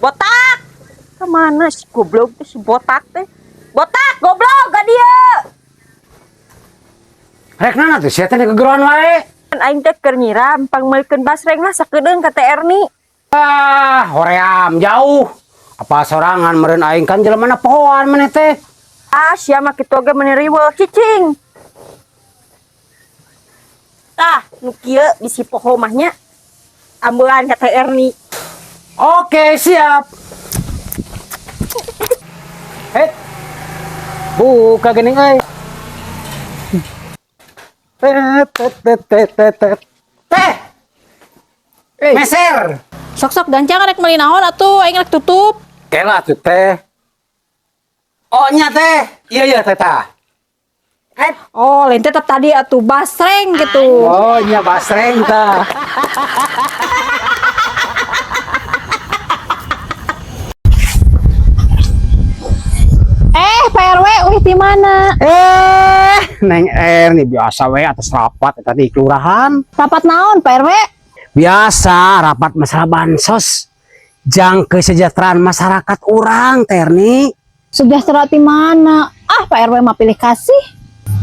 Botak! Kemana si goblok teh si botak teh? Botak, goblok, gak dia! Rek nana tuh, saya tadi kegeruan wae. Aing teh keur nyiram, pangmeulkeun basreng lah sakedeung ka teh Erni. Ah, hoream jauh. Apa sorangan meureun aing kan jelemana pohoan maneh teh. Ah, sia mah kitu ge meneriweuh cicing. Tah, nu kieu bisi poho mah nya. Ambelan ka teh Erni. Oke, siap. Hei. Buka geuning euy. Teh. Meser. Sok-sok dancang rek meuli naon atuh aing rek tutup. Kela tuh teh. Oh nya teh. Iya teh tah. Oh, lain tetep tadi atuh basreng gitu. Oh nya basreng tah. Pak RW, di mana? Neng nih biasa we atas rapat tadi kelurahan. Rapat naon, Pak RW? Biasa rapat masalah bansos. Jang kesejahteraan masyarakat orang Terni. Sejahtera di mana? Ah, Pak RW mah pilih kasih.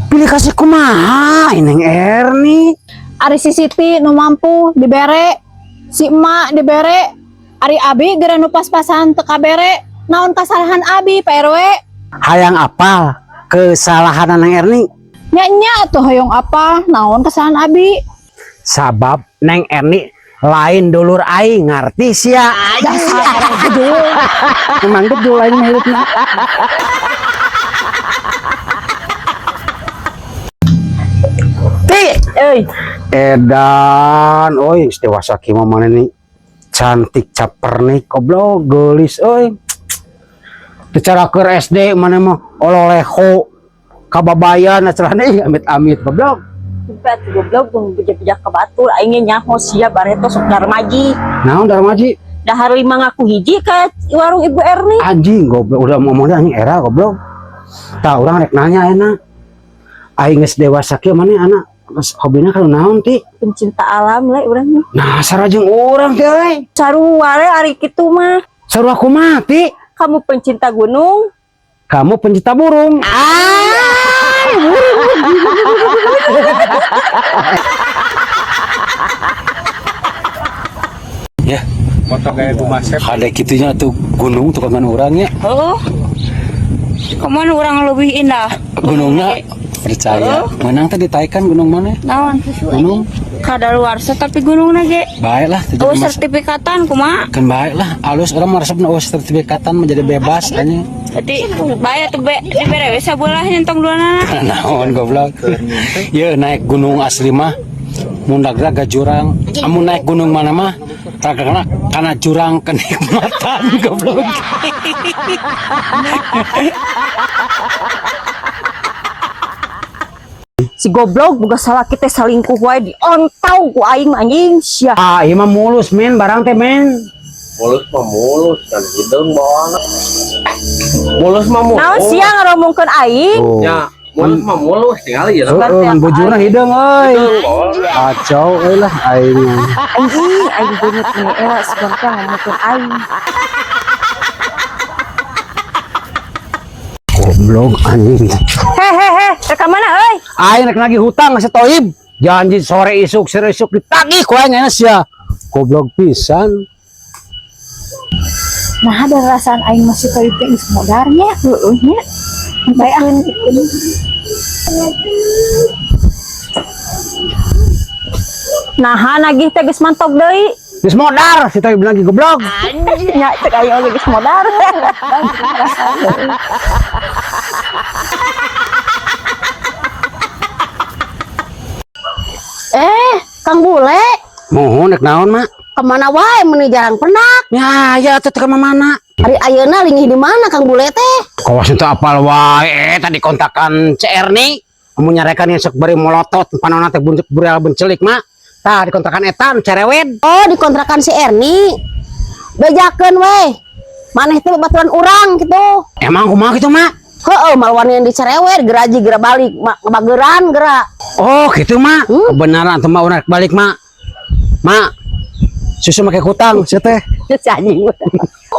Pilih kasih kumaha Neng Erni. Ari si Siti nu mampu dibere, si emak dibere, Ari Abi gara nu pas-pasan teu kabere. Naon kasalahan Abi, Pak RW? Hayang apal kesalahan Neng Erni. Nya tuh hoyong apa? Naon kesalahan Abi? Sabab Neng Erni lain dulur aing ngarti sia. Dasar gedul. Memang gedul lain hilutna. Ti, edan, oi, dewasa kima mana nih? Cantik capernik, goblok, gelis, oi. Bicara ke SD mana mah ololeho kababayan acaranya amit-amit goblok. Sempet goblok tong pijak-pijak ka batur aing ge nyaho sia bareto sok darmaji. Naon darmaji? Dahar 5 ngaku hiji ka warung Ibu Erni. Anjing goblok udah ngomongnya anjing era goblok. Tah urang rek nanya enak. Aing geus dewasa kieu maneh anak hobina kalau naon ti? Pencinta alam le urang mah. Nah sarajeng urang teh euy. Sarua we ari kitu mah. Sarua kumaha ti? Kamu pencinta gunung, Kamu pencinta burung. Ya, Motor gaya Bumasep. ada kitunya tuh gunung tukangan orangnya. oh, kemana orang lebih indah? Gunungnya percaya. Menang tadi taikan gunung mana? Naon? Gunung. Kadaluarsa tapi gunung nage. Baiklah, Oh, sertifikatan kumaha? kan baiklah. Alus orang maresepna sertifikatan menjadi bebas aja. Jadi bayar tuh dibere we sabelah nyentong duanana. Naon goblok. Ye naik gunung asli mah mundagra jurang. Amun naik gunung mana mah karena jurang kenikmatan goblok. Si goblok boga salah kita salingkuh wae diontau ku aing anjing sia. Ah, ieu mah mulus men, barang teh men. Mulus mah mulus kan hidung bawa. Mulus mah mulus. Naon sia ngaromongkeun aing? Oh. Ya, mulus mah mulus tinggal ya. Heeh, bujurna hidung euy. Kacau euy lah aing. Anjing, aing beungeut ni era sebentar ngomongkeun aing. Goblok anjing. Hehehe, rek mana euy? Aing rek nagih hutang ngasih toib. Janji sore isuk ditagih ku aing sia. Goblok pisan. Nah, ada rasaan aing masih tadi teh geus modarnya. Heeh nya. Bae Nahan lagi teh geus mantog deui. Geus modar si toib lagi goblok. Anjing, nya cek aing oge geus modar. Kang Bule, Mohon nek naon mak? kemana wae meuni jarang penak? Ya teh ke mana? Ari ayeuna linggih di mana Kang Bule teh? Kawas itu apal wae tadi kontakan CR nih. Kamu nyarekan yang sok beri molotot panona teh buncuk bureal bencelik mak. Tah di kontrakan etan cerewet. Oh, di kontrakan si Erni. Bejakeun we. Maneh teh baturan urang gitu. Emang kumaha gitu mak? Heeh, malwan yang dicerewet geraji gera balik, bageran gera. Oh gitu mak. Kebenaran tuh mak udah balik mak. Mak, susu pakai kutang, sih teh. Geus anjing.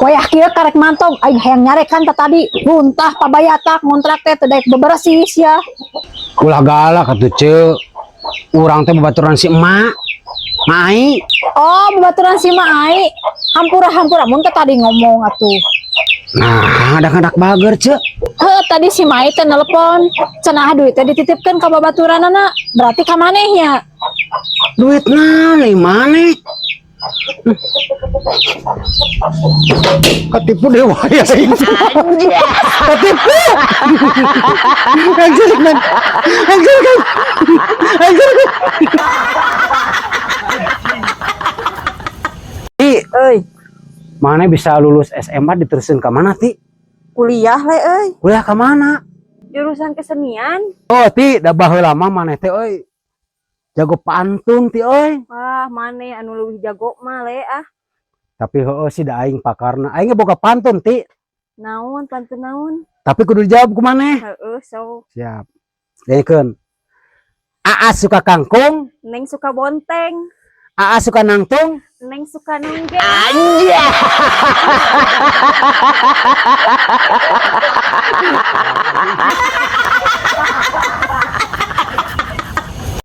Wayah kieu karek mantong aing hayang nyarekan tadi runtah pabayatak ngontrak teh teu daek beberes ya. Ulah galak atuh ce. Urang teh babaturan si emak. Mai. Oh, babaturan si Mai. Hampura mun teh tadi ngomong atuh. Nah, adak-adak bager ce. Heuh, tadi si Mai teh nelpon. Cenah duit teh dititipkeun ka babaturanana. Berarti ka manehnya. Duit nali maneh. Ketipu dewa ya sih. Ketipu. Anjir kan. Anjir. Euy, Mana bisa lulus SMA diterusin ke mana Ti? kuliah le euy. Kuliah ke mana? Jurusan kesenian. Oh Ti, dah baheula lama mana teh euy. Jago pantun Ti euy. Wah, mane anu leuwih jago mah le ah. Tapi heueuh sih da aing pakarna. Aing boga pantun Ti. Naon pantun naon? Tapi kudu dijawab ku maneh. Heueuh, so Siap. Dengekeun. Aa suka kangkung, Neng suka bonteng, Aa suka nangtung. Neng suka nunggeng. Anjir.